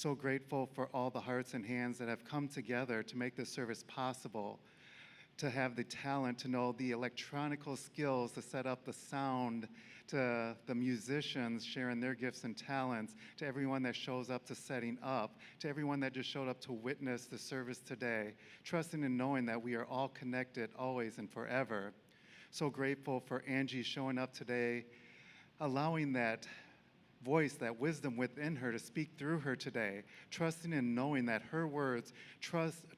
So grateful for all the hearts and hands that have come together to make this service possible, to have the talent, to know the electronical skills to set up the sound, to the musicians sharing their gifts and talents, to everyone that shows up to setting up, to everyone that just showed up to witness the service today, trusting and knowing that we are all connected always and forever. So grateful for Anjie showing up today, allowing that voice, that wisdom within her to speak through her today, trusting and knowing that her words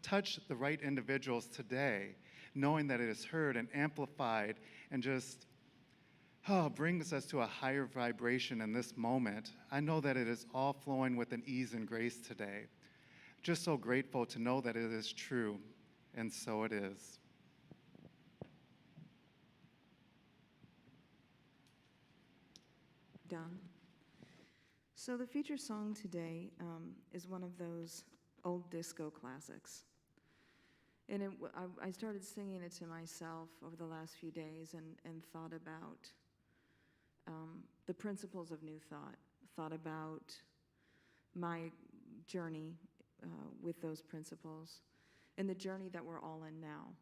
touch the right individuals today, knowing that it is heard and amplified and just brings us to a higher vibration in this moment. I know that it is all flowing with an ease and grace today. Just so grateful to know that it is true, and so it is. Done. So the feature song today is one of those old disco classics. And I started singing it to myself over the last few days and thought about the principles of New thought about my journey with those principles and the journey that we're all in now.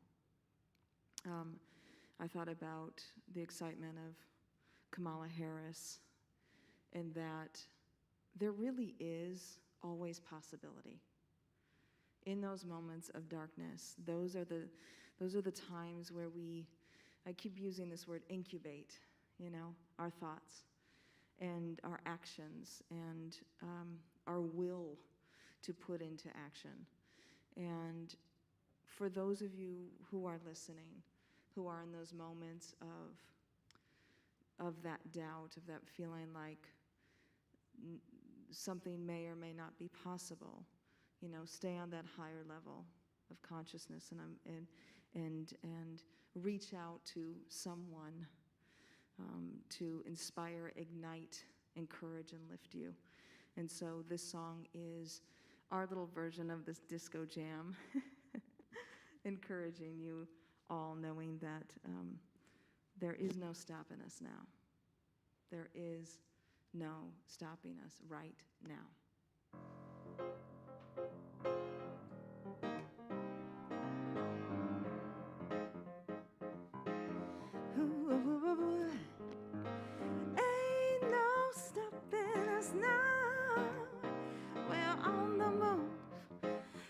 I thought about the excitement of Kamala Harris and that there really is always possibility. In those moments of darkness, those are the times where I keep using this word, incubate, our thoughts and our actions and our will to put into action. And for those of you who are listening, who are in those moments of that doubt, of that feeling like something may or may not be possible, stay on that higher level of consciousness and reach out to someone to inspire, ignite, encourage, and lift you. And so this song is our little version of this disco jam, encouraging you all, knowing that there is no stopping us now. There is no stopping us right now. Ain't no stopping us now. We're on the move.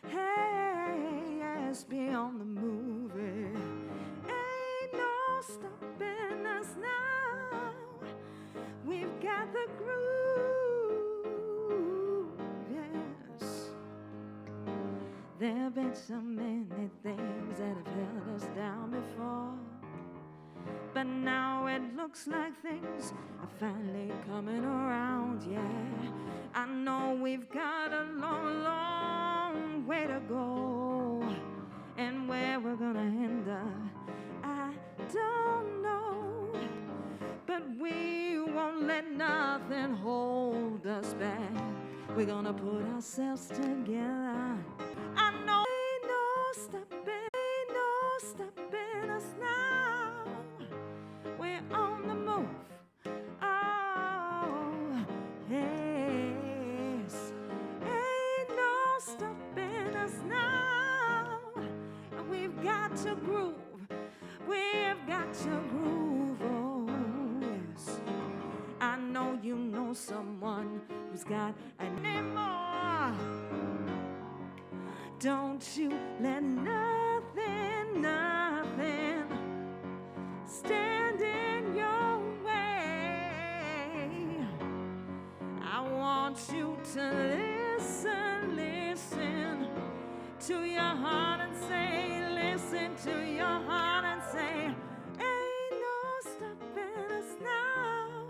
Hey, yes, be on the move. Ain't no stopping us now. We've got the groove, yes. There have been so many things that have held us down before, but now it looks like things are finally coming around, yeah. I know we've got a long, long way to go, and where we're gonna end up, I don't know. But we won't let nothing hold us back. We're gonna put ourselves together. I know ain't no stopping us now. We're on the move. Oh, yes. Ain't no stopping us now. We've got to groove. We've got to groove. Oh, yes. I know you know someone who's got an more. Don't you let nothing stand in your way. I want you to listen to your heart and say, listen to your heart and say, ain't no stopping us now.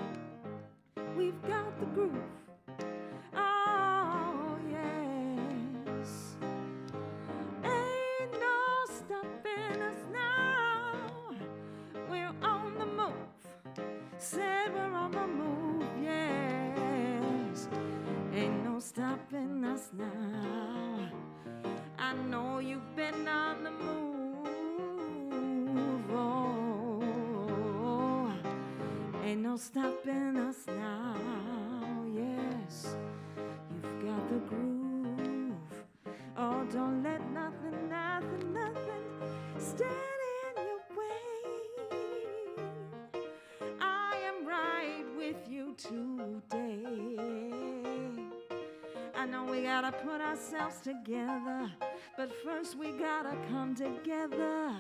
We've got the groove. Oh, yes. Ain't no stopping us now. We're on the move. Said we're on the move, yes. Ain't no stopping us now. I know you've been on the move. Oh, ain't no stopping us now. Yes, you've got the groove. I know we gotta put ourselves together, but first we gotta come together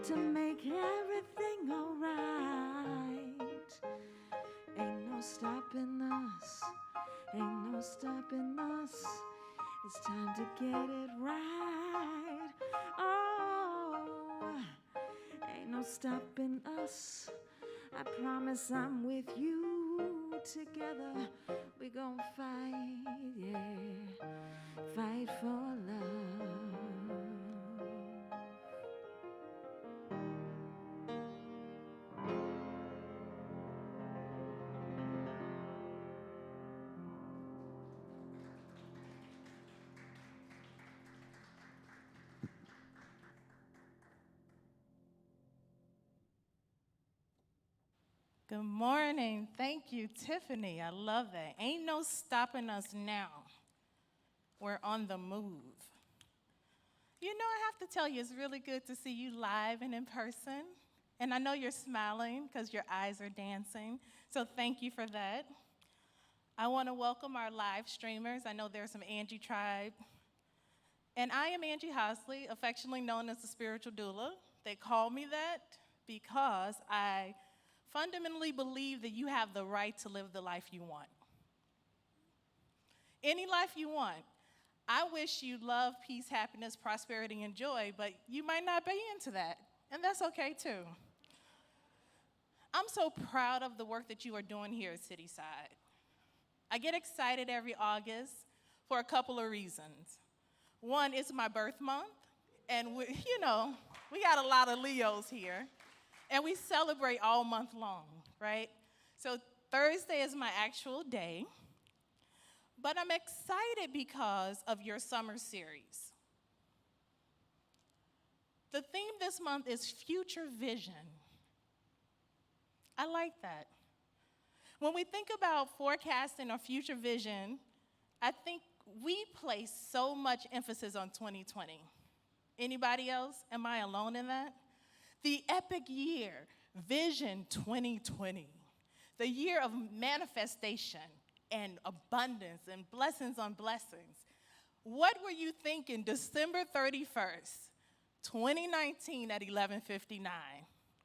to make everything alright. Ain't no stopping us, ain't no stopping us. It's time to get it right. Oh, ain't no stopping us. I promise I'm with you. Together we gon' fight, yeah, fight for love. Good morning. Thank you, Tiffany. I love that. Ain't no stopping us now. We're on the move. You know, I have to tell you, it's really good to see you live and in person. And I know you're smiling because your eyes are dancing. So thank you for that. I want to welcome our live streamers. I know there's some Anjie tribe. And I am Anjie Hosley, affectionately known as the Spiritual Doula. They call me that because I fundamentally believe that you have the right to live the life you want. Any life you want. I wish you love, peace, happiness, prosperity, and joy, but you might not be into that, and that's okay too. I'm so proud of the work that you are doing here at Cityside. I get excited every August for a couple of reasons. One, it's my birth month, and we got a lot of Leos here. And we celebrate all month long, right? So Thursday is my actual day, but I'm excited because of your summer series. The theme this month is future vision. I like that. When we think about forecasting or future vision, I think we place so much emphasis on 2020. Anybody else? Am I alone in that? The epic year, Vision 2020, the year of manifestation and abundance and blessings on blessings. What were you thinking December 31st, 2019 at 11:59?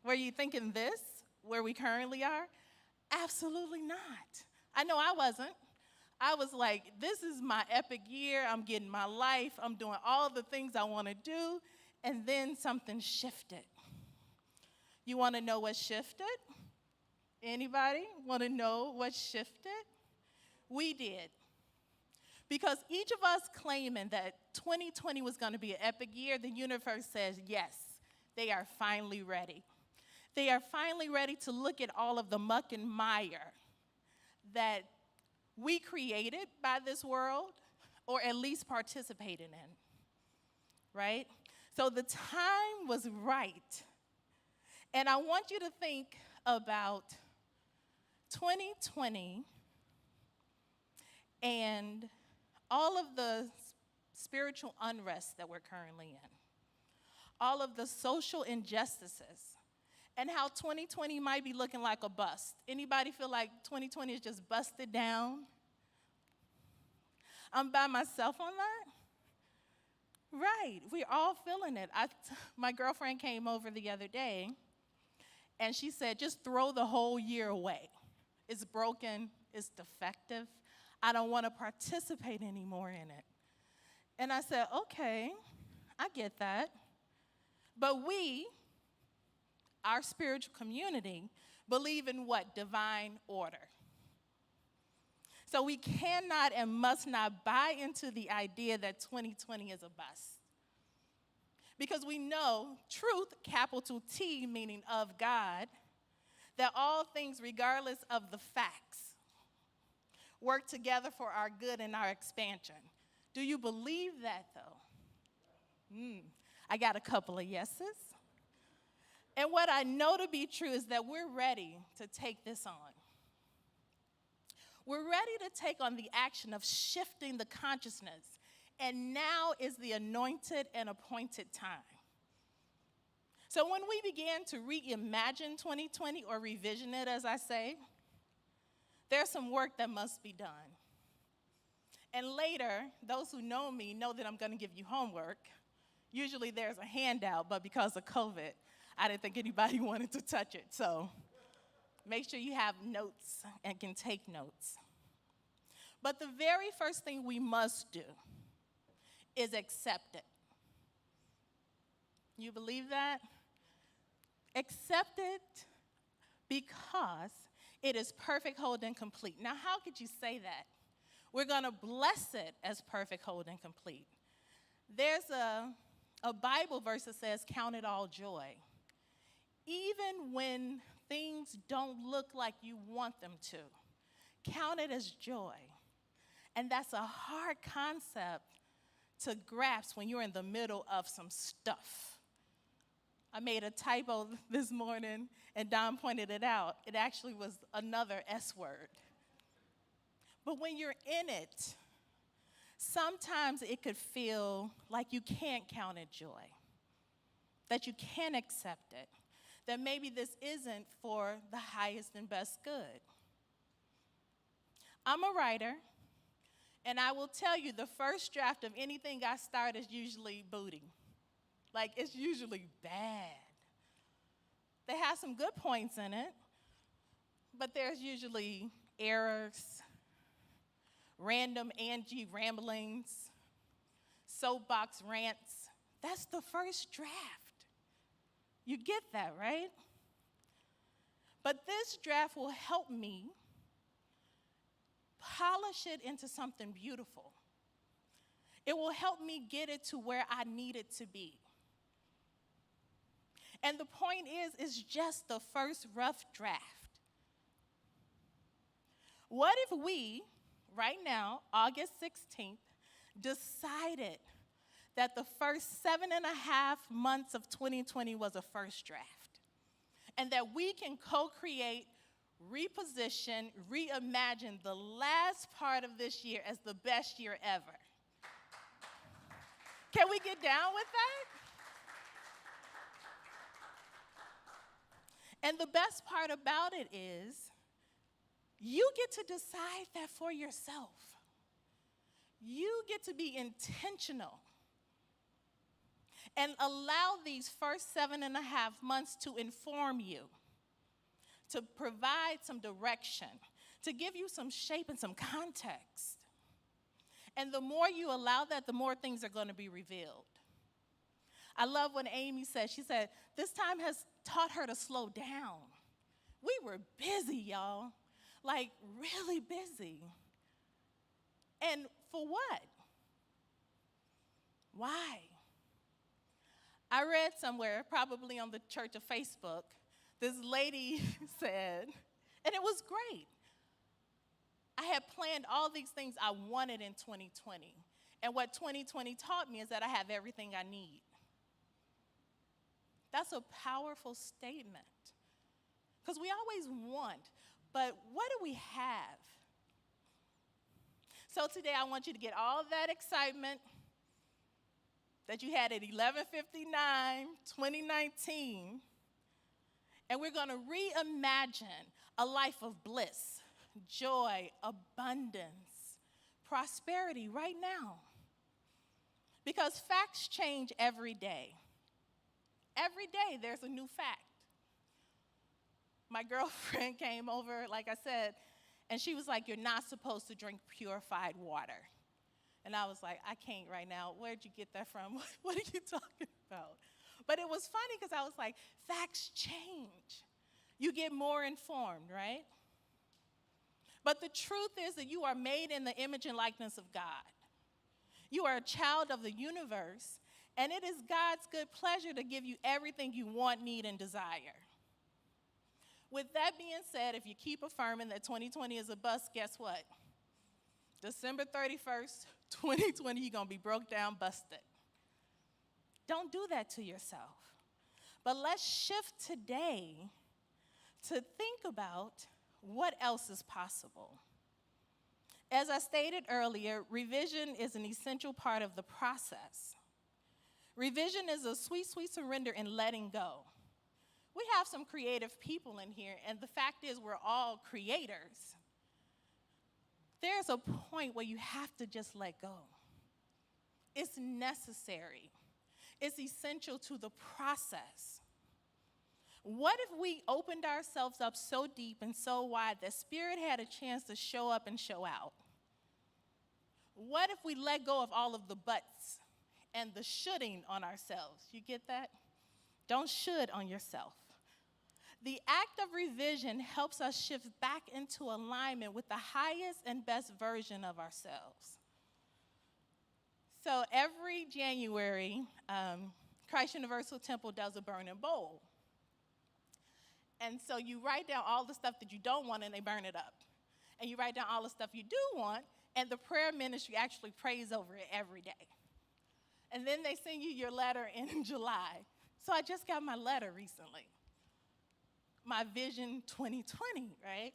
Were you thinking this, where we currently are? Absolutely not. I know I wasn't. I was like, this is my epic year. I'm getting my life. I'm doing all the things I want to do. And then something shifted. You want to know what shifted? Anybody want to know what shifted? We did. Because each of us claiming that 2020 was going to be an epic year, the universe says, yes, they are finally ready. They are finally ready to look at all of the muck and mire that we created by this world, or at least participated in, right? So the time was right. And I want you to think about 2020 and all of the spiritual unrest that we're currently in, all of the social injustices, and how 2020 might be looking like a bust. Anybody feel like 2020 is just busted down? I'm by myself on that? Right, we're all feeling it. My girlfriend came over the other day, and she said, just throw the whole year away. It's broken, it's defective. I don't want to participate anymore in it. And I said, okay, I get that. But we, our spiritual community, believe in what? Divine order. So we cannot and must not buy into the idea that 2020 is a bust. Because we know truth, capital T, meaning of God, that all things, regardless of the facts, work together for our good and our expansion. Do you believe that, though? I got a couple of yeses. And what I know to be true is that we're ready to take this on. We're ready to take on the action of shifting the consciousness. And now is the anointed and appointed time. So when we began to reimagine 2020, or revision it, as I say, there's some work that must be done. And later, those who know me know that I'm going to give you homework. Usually there's a handout, but because of COVID, I didn't think anybody wanted to touch it. So make sure you have notes and can take notes. But the very first thing we must do is accept it. You believe that? Accept it because it is perfect, whole, and complete. Now, how could you say that? We're going to bless it as perfect, whole, and complete. There's a Bible verse that says, count it all joy. Even when things don't look like you want them to, count it as joy. And that's a hard concept to grasp when you're in the middle of some stuff. I made a typo this morning, and Don pointed it out. It actually was another S word. But when you're in it, sometimes it could feel like you can't count it joy, that you can't accept it, that maybe this isn't for the highest and best good. I'm a writer, and I will tell you the first draft of anything I start is usually booty. Like, it's usually bad. They have some good points in it, but there's usually errors, random Anjie ramblings, soapbox rants. That's the first draft. You get that, right? But this draft will help me polish it into something beautiful. It will help me get it to where I need it to be. And the point is, it's just the first rough draft. What if we, right now, August 16th, decided that the first 7.5 months of 2020 was a first draft, and that we can co-create, reposition, reimagine the last part of this year as the best year ever? Can we get down with that? And the best part about it is, you get to decide that for yourself. You get to be intentional and allow these first 7.5 months to inform you, to provide some direction, to give you some shape and some context. And the more you allow that, the more things are going to be revealed. I love what Amy said. She said, this time has taught her to slow down. We were busy, y'all. Like, really busy. And for what? Why? I read somewhere, probably on the Church of Facebook, this lady said, and it was great, I had planned all these things I wanted in 2020. And what 2020 taught me is that I have everything I need. That's a powerful statement. Because we always want, but what do we have? So today I want you to get all that excitement that you had at 11:59, 2019, and we're going to reimagine a life of bliss, joy, abundance, prosperity right now. Because facts change every day. Every day there's a new fact. My girlfriend came over, like I said, and she was like, you're not supposed to drink purified water. And I was like, I can't right now. Where'd you get that from? What are you talking about? But it was funny because I was like, facts change. You get more informed, right? But the truth is that you are made in the image and likeness of God. You are a child of the universe, and it is God's good pleasure to give you everything you want, need, and desire. With that being said, if you keep affirming that 2020 is a bust, guess what? December 31st, 2020, you're going to be broke down, busted. Don't do that to yourself. But let's shift today to think about what else is possible. As I stated earlier, revision is an essential part of the process. Revision is a sweet, sweet surrender and letting go. We have some creative people in here, and the fact is we're all creators. there's a point where you have to just let go. It's necessary. It's essential to the process. What if we opened ourselves up so deep and so wide that Spirit had a chance to show up and show out? What if we let go of all of the buts and the shoulding on ourselves? You get that? Don't should on yourself. The act of revision helps us shift back into alignment with the highest and best version of ourselves. So every January, Christ Universal Temple does a burn and bowl. And so you write down all the stuff that you don't want and they burn it up. And you write down all the stuff you do want, and the prayer ministry actually prays over it every day. And then they send you your letter in July. So I just got my letter recently. My Vision 2020, right?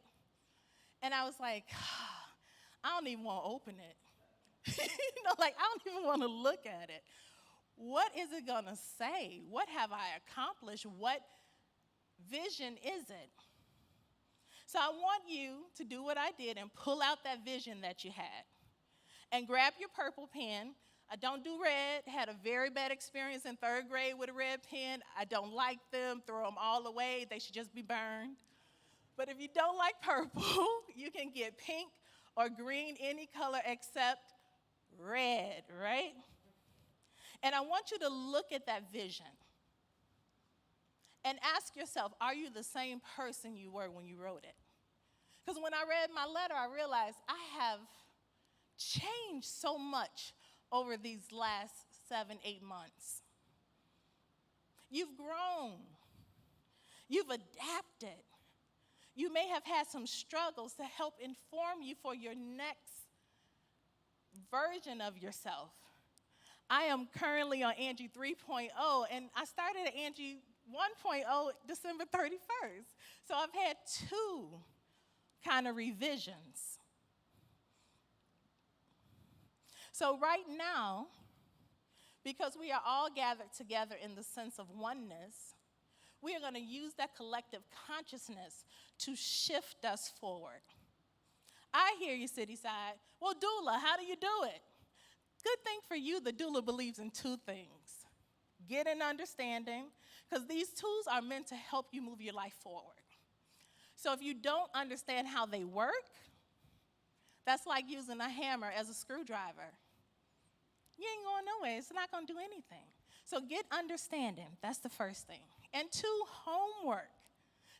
And I was like, I don't even want to open it. I don't even want to look at it. What is it going to say? What have I accomplished? What vision is it? So I want you to do what I did and pull out that vision that you had. And grab your purple pen. I don't do red. Had a very bad experience in 3rd grade with a red pen. I don't like them. Throw them all away. They should just be burned. But if you don't like purple, you can get pink or green, any color except red, right? And I want you to look at that vision and ask yourself, are you the same person you were when you wrote it? Because when I read my letter, I realized I have changed so much over these last 7-8 months. You've grown. You've adapted. You may have had some struggles to help inform you for your next version of yourself. I am currently on Anjie 3.0, and I started at Anjie 1.0 December 31st. So I've had 2 kind of revisions. So right now, because we are all gathered together in the sense of oneness, we are going to use that collective consciousness to shift us forward. I hear you, Cityside. Well, doula, how do you do it? Good thing for you, the doula believes in 2 things. Get an understanding, because these tools are meant to help you move your life forward. So if you don't understand how they work, that's like using a hammer as a screwdriver. You ain't going nowhere. It's not going to do anything. So get understanding. That's the first thing. And 2, homework.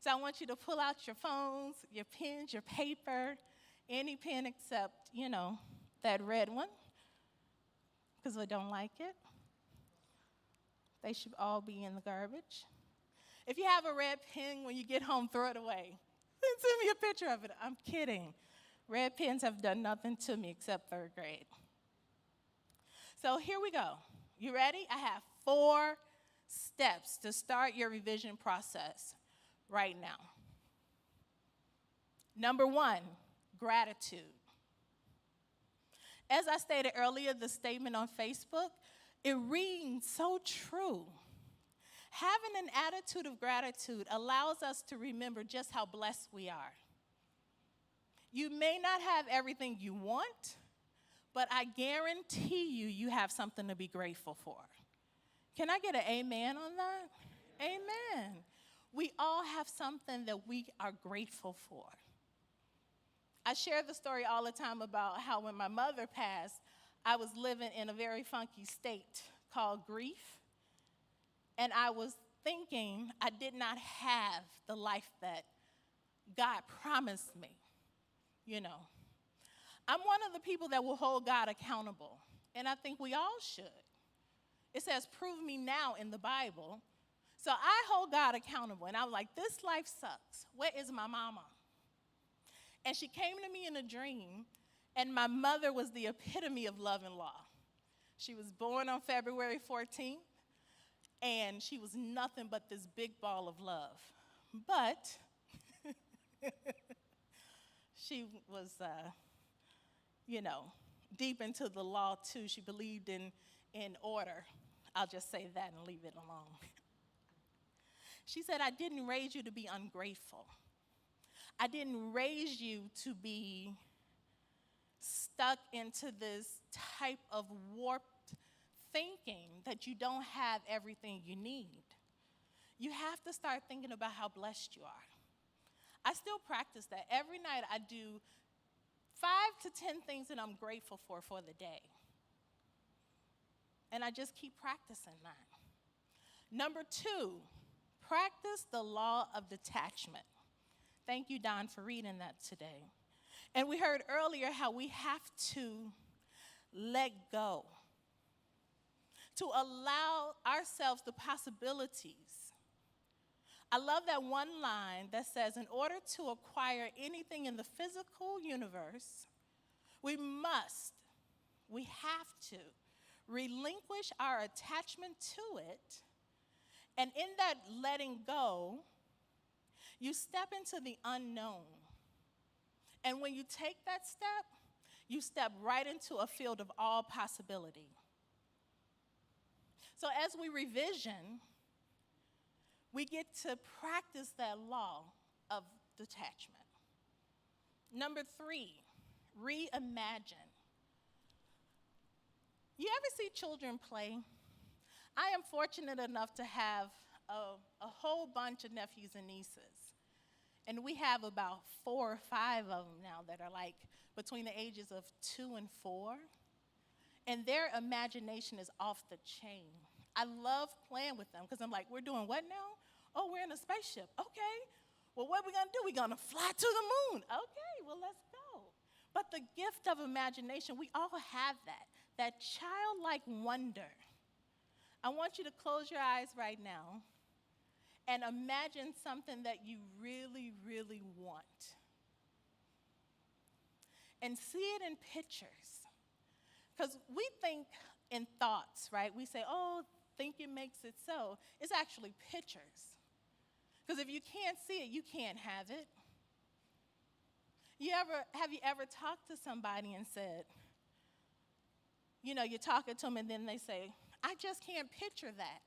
So I want you to pull out your phones, your pens, your paper, any pen except, that red one, because I don't like it. They should all be in the garbage. If you have a red pen, when you get home, throw it away. Send me a picture of it. I'm kidding. Red pens have done nothing to me except 3rd grade. So here we go. You ready? I have 4 steps to start your revision process right now. Number 1, gratitude. As I stated earlier, the statement on Facebook, it rings so true. Having an attitude of gratitude allows us to remember just how blessed we are. You may not have everything you want, but I guarantee you have something to be grateful for. Can I get an amen on that? Amen. We all have something that we are grateful for. I share the story all the time about how when my mother passed, I was living in a very funky state called grief. And I was thinking I did not have the life that God promised me, I'm one of the people that will hold God accountable, and I think we all should. It says, prove me now in the Bible. So I hold God accountable, and I was like, this life sucks. Where is my mama? And she came to me in a dream, and my mother was the epitome of love and law. She was born on February 14th, and she was nothing but this big ball of love. But she was, deep into the law, too. She believed in order. I'll just say that and leave it alone. She said, I didn't raise you to be ungrateful. I didn't raise you to be stuck into this type of warped thinking that you don't have everything you need. You have to start thinking about how blessed you are. I still practice that. Every night I do 5 to 10 things that I'm grateful for the day. And I just keep practicing that. Number 2, practice the law of detachment. Thank you, Don, for reading that today. And we heard earlier how we have to let go, to allow ourselves the possibilities. I love that one line that says, in order to acquire anything in the physical universe, we have to relinquish our attachment to it. And in that letting go, you step into the unknown. And when you take that step, you step right into a field of all possibility. So as we revision, we get to practice that law of detachment. Number 3, reimagine. You ever see children play? I am fortunate enough to have a whole bunch of nephews and nieces. And we have about 4 or 5 of them now that are like between the ages of 2 and 4. And their imagination is off the chain. I love playing with them because I'm like, we're doing what now? Oh, we're in a spaceship. Okay. Well, what are we going to do? We're going to fly to the moon. Okay, well, let's go. But the gift of imagination, we all have that childlike wonder. I want you to close your eyes right now and imagine something that you really, really want. And see it in pictures. Because we think in thoughts, right? We say, oh, thinking makes it so. It's actually pictures. Because if you can't see it, you can't have it. Have you ever talked to somebody and said, you're talking to them and then they say, I just can't picture that.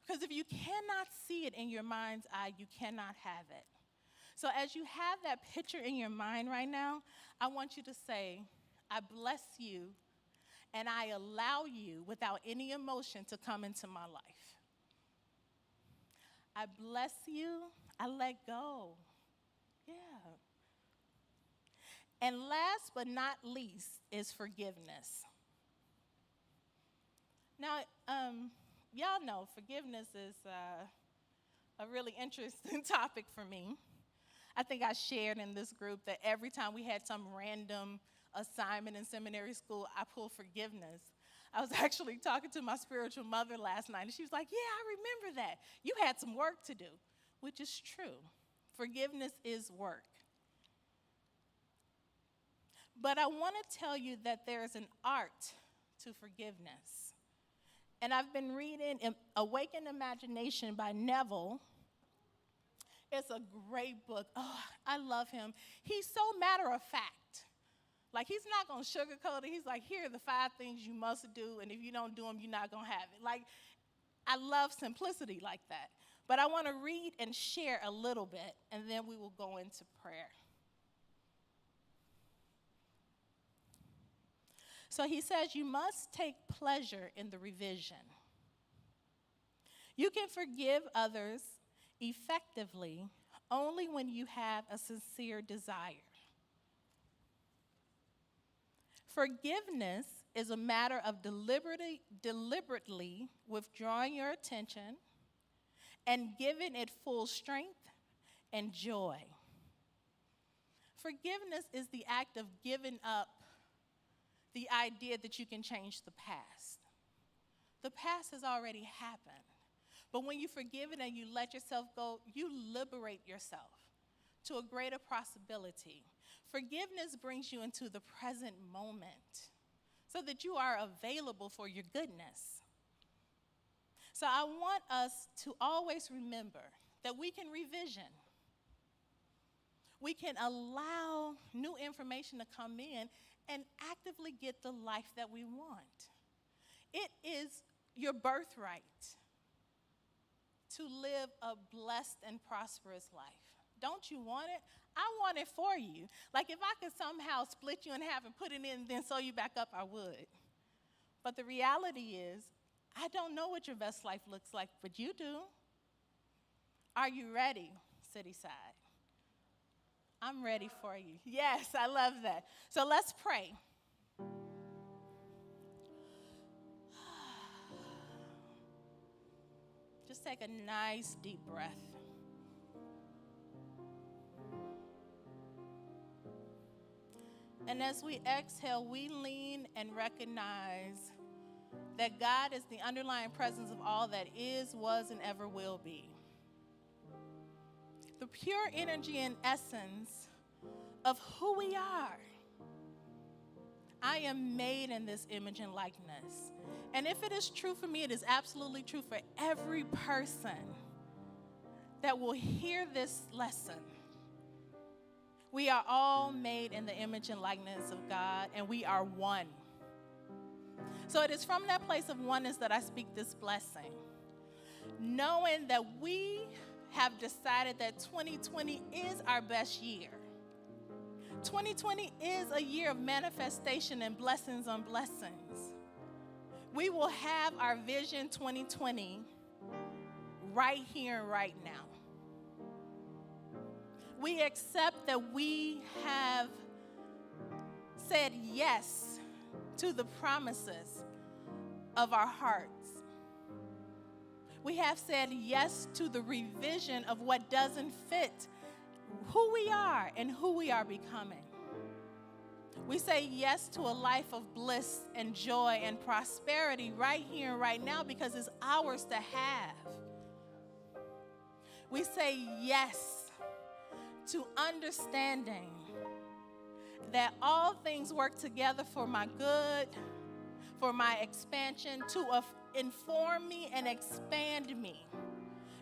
Because if you cannot see it in your mind's eye, you cannot have it. So as you have that picture in your mind right now, I want you to say, I bless you and I allow you without any emotion to come into my life. I bless you, I let go. Yeah. And last but not least is forgiveness. Now, y'all know forgiveness is a really interesting topic for me. I think I shared in this group that every time we had some random assignment in seminary school, I pulled forgiveness. I was actually talking to my spiritual mother last night, and she was like, yeah, I remember that. You had some work to do, which is true. Forgiveness is work. But I want to tell you that there is an art to forgiveness. And I've been reading Awaken Imagination by Neville. It's a great book. Oh, I love him. He's so matter of fact. Like, he's not going to sugarcoat it. He's like, here are the 5 things you must do, and if you don't do them, you're not going to have it. Like, I love simplicity like that. But I want to read and share a little bit, and then we will go into prayer. So he says, you must take pleasure in the revision. You can forgive others effectively only when you have a sincere desire. Forgiveness is a matter of deliberately withdrawing your attention and giving it full strength and joy. Forgiveness is the act of giving up the idea that you can change the past. The past has already happened. But when you forgive it and you let yourself go, you liberate yourself to a greater possibility. Forgiveness brings you into the present moment so that you are available for your goodness. So I want us to always remember that we can revision. We can allow new information to come in and actively get the life that we want. It is your birthright to live a blessed and prosperous life. Don't you want it? I want it for you. Like if I could somehow split you in half and put it in and then sew you back up, I would. But the reality is, I don't know what your best life looks like, but you do. Are you ready, Cityside? I'm ready for you. Yes, I love that. So let's pray. Just take a nice deep breath. And as we exhale, we lean and recognize that God is the underlying presence of all that is, was, and ever will be. The pure energy and essence of who we are. I am made in this image and likeness. And if it is true for me, it is absolutely true for every person that will hear this lesson. We are all made in the image and likeness of God, and we are one. So it is from that place of oneness that I speak this blessing, knowing that we have decided that 2020 is our best year. 2020 is a year of manifestation and blessings on blessings. We will have our vision 2020 right here and right now. We accept that we have said yes to the promises of our hearts. We have said yes to the revision of what doesn't fit who we are and who we are becoming. We say yes to a life of bliss and joy and prosperity right here and right now because it's ours to have. We say yes to understanding that all things work together for my good, for my expansion, to inform me and expand me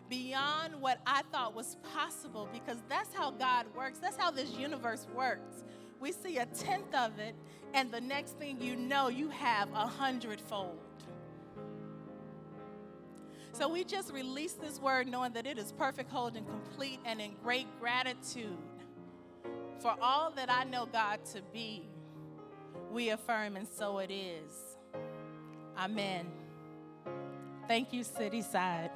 beyond what I thought was possible, because that's how God works. That's how this universe works. We see a tenth of it, and the next thing you know, you have 100-fold. So we just release this word knowing that it is perfect, whole, and complete, and in great gratitude for all that I know God to be. We affirm, and so it is. Amen. Thank you, Cityside.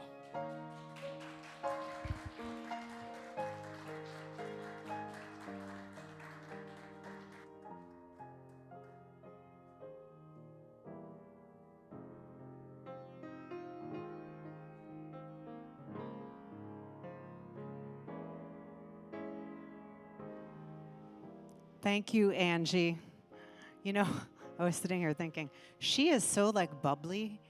Thank you, Angie. You know, I was sitting here thinking, she is so like bubbly,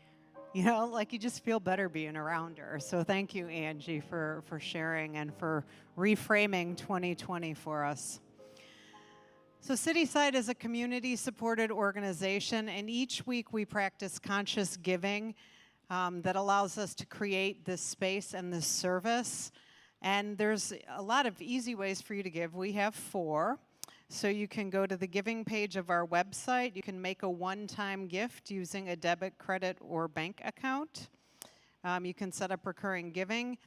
you know, like you just feel better being around her. So thank you, Angie, for sharing and for reframing 2020 for us. So Cityside is a community-supported organization, and each week we practice conscious giving that allows us to create this space and this service. And there's a lot of easy ways for you to give. We have 4. So you can go to the giving page of our website. You can make a one-time gift using a debit, credit, or bank account. You can set up recurring giving.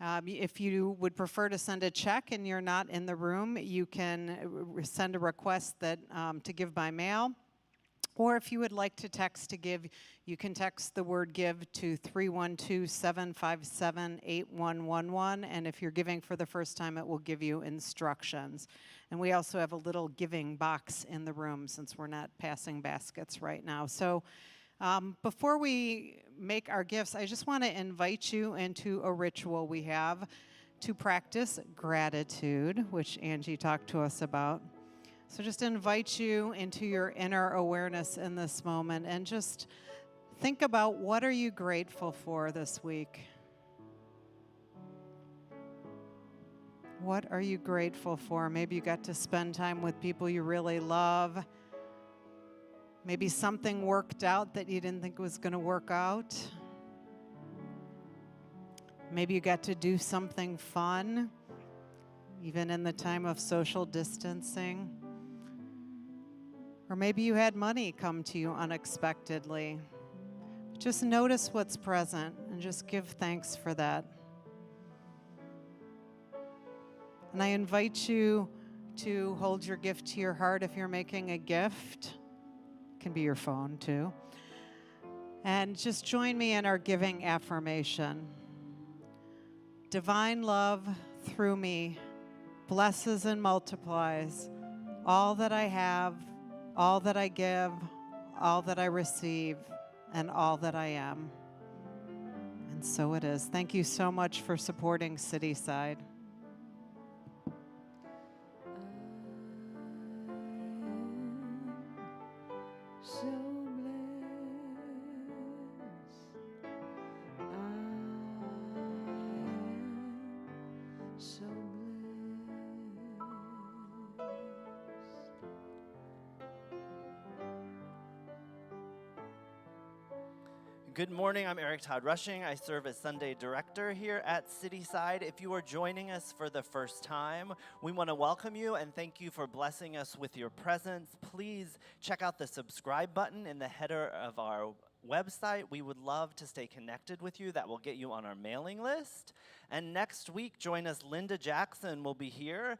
If you would prefer to send a check and you're not in the room, you can send a request that to give by mail. Or if you would like to text to give, you can text the word give to 312-757-8111. And if you're giving for the first time, it will give you instructions. And we also have a little giving box in the room since we're not passing baskets right now. So before we make our gifts, I just want to invite you into a ritual we have to practice gratitude, which Angie talked to us about. So just invite you into your inner awareness in this moment and just think about, what are you grateful for this week? What are you grateful for? Maybe you got to spend time with people you really love. Maybe something worked out that you didn't think was going to work out. Maybe you got to do something fun, even in the time of social distancing. Or maybe you had money come to you unexpectedly. Just notice what's present and just give thanks for that. And I invite you to hold your gift to your heart if you're making a gift. It can be your phone too. And just join me in our giving affirmation. Divine love through me blesses and multiplies all that I have, all that I give, all that I receive, and all that I am. And so it is. Thank you so much for supporting Cityside. So blessed, I am so blessed. Good morning, I'm Eric Todd Rushing. I serve as Sunday Director here at Cityside. If you are joining us for the first time, we want to welcome you and thank you for blessing us with your presence. Please check out the subscribe button in the header of our website. We would love to stay connected with you. That will get you on our mailing list. And next week, join us. Linda Jackson will be here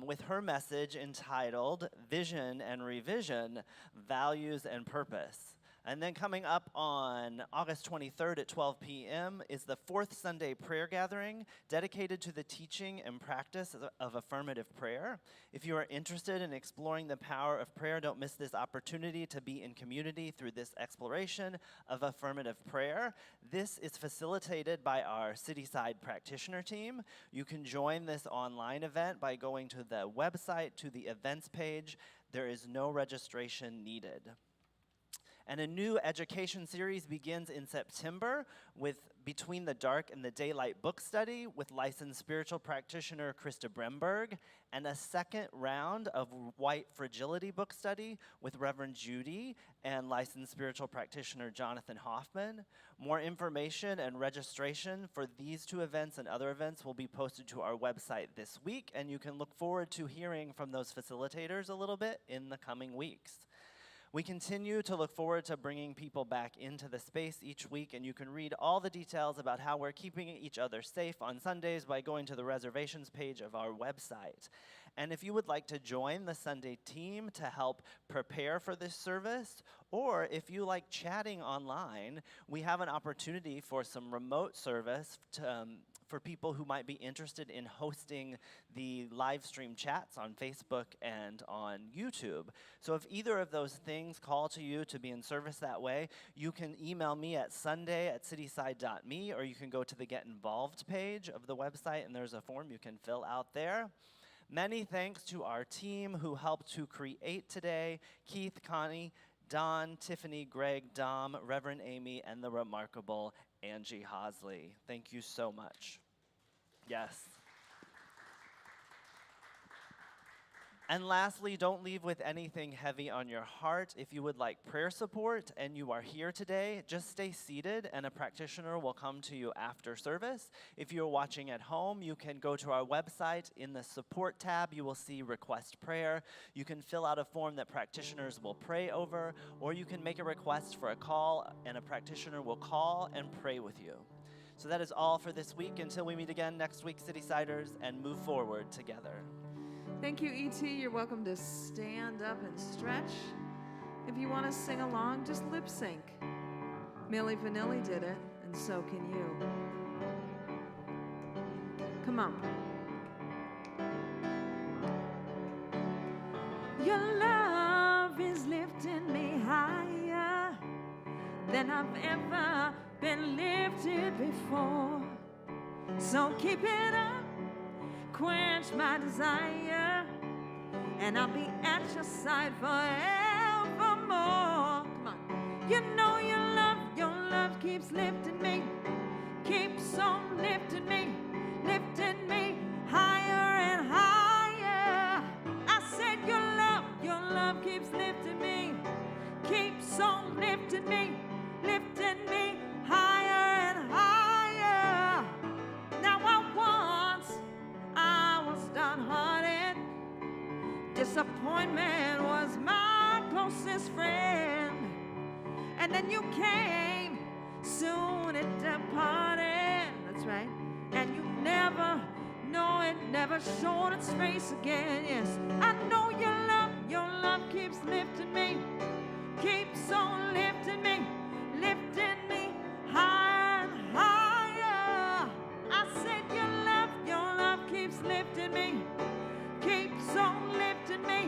with her message entitled Vision and Revision, Values and Purpose. And then coming up on August 23rd at 12 p.m. is the fourth Sunday prayer gathering dedicated to the teaching and practice of affirmative prayer. If you are interested in exploring the power of prayer, don't miss this opportunity to be in community through this exploration of affirmative prayer. This is facilitated by our Cityside practitioner team. You can join this online event by going to the website, to the events page. There is no registration needed. And a new education series begins in September with Between the Dark and the Daylight book study with licensed spiritual practitioner Krista Bremberg, and a second round of White Fragility book study with Reverend Judy and licensed spiritual practitioner Jonathan Hoffman. More information and registration for these two events and other events will be posted to our website this week, and you can look forward to hearing from those facilitators a little bit in the coming weeks. We continue to look forward to bringing people back into the space each week, and you can read all the details about how we're keeping each other safe on Sundays by going to the reservations page of our website. And if you would like to join the Sunday team to help prepare for this service, or if you like chatting online, we have an opportunity for some remote service for people who might be interested in hosting the live stream chats on Facebook and on YouTube. So if either of those things call to you to be in service that way, you can email me at sunday@cityside.me, or you can go to the Get Involved page of the website, and there's a form you can fill out there. Many thanks to our team who helped to create today: Keith, Connie, Don, Tiffany, Greg, Dom, Reverend Amy, and the remarkable Anjie Hosley. Thank you so much. Yes. And lastly, don't leave with anything heavy on your heart. If you would like prayer support and you are here today, just stay seated and a practitioner will come to you after service. If you're watching at home, you can go to our website. In the support tab, you will see request prayer. You can fill out a form that practitioners will pray over, or you can make a request for a call and a practitioner will call and pray with you. So that is all for this week. Until we meet again next week, Citysiders, and move forward together. Thank you, E.T. You're welcome to stand up and stretch. If you want to sing along, just lip sync. Milli Vanilli did it, and so can you. Come on. Your love is lifting me higher than I've ever been lifted before. So keep it up, quench my desire, and I'll be at your side forevermore. Come on. You know your love keeps lifting me, keeps on lifting me higher and higher. I said your love keeps lifting me, keeps on lifting me higher and higher. Now I was downhearted. Disappointment was my closest friend. And then you came, soon it departed. That's right. And you never, know it never showed its face again. Yes, I know your love keeps lifting me, keeps on lifting me, lifting me higher and higher. I said your love keeps lifting me, keeps on lifting me,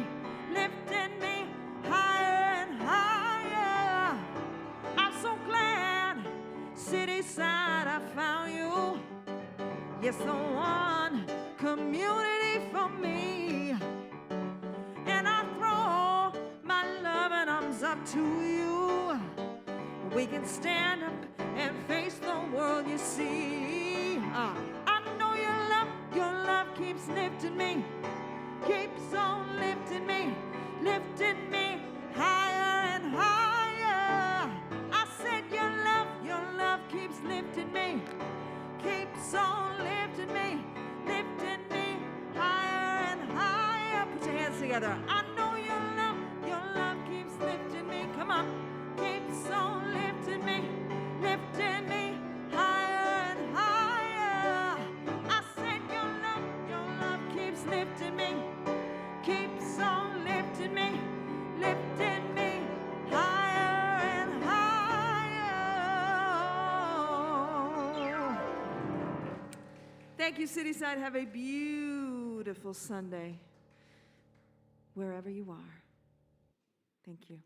lifting me higher and higher. I'm so glad, City Side, I found you. Yes, the one community for me. And I throw my loving arms up to you. We can stand up and face the world, you see. I know your love keeps lifting me, keeps on lifting me, lifting me higher and higher. I said your love keeps lifting me, keeps on lifting me, lifting me higher and higher. Put your hands together. I know your love keeps lifting me. Come on. Keeps on lifting me, lifting me higher and higher. I said your love keeps lifting me, keeps on lifting me, lifting me higher and higher. Thank you, City Side. Have a beautiful Sunday, wherever you are. Thank you.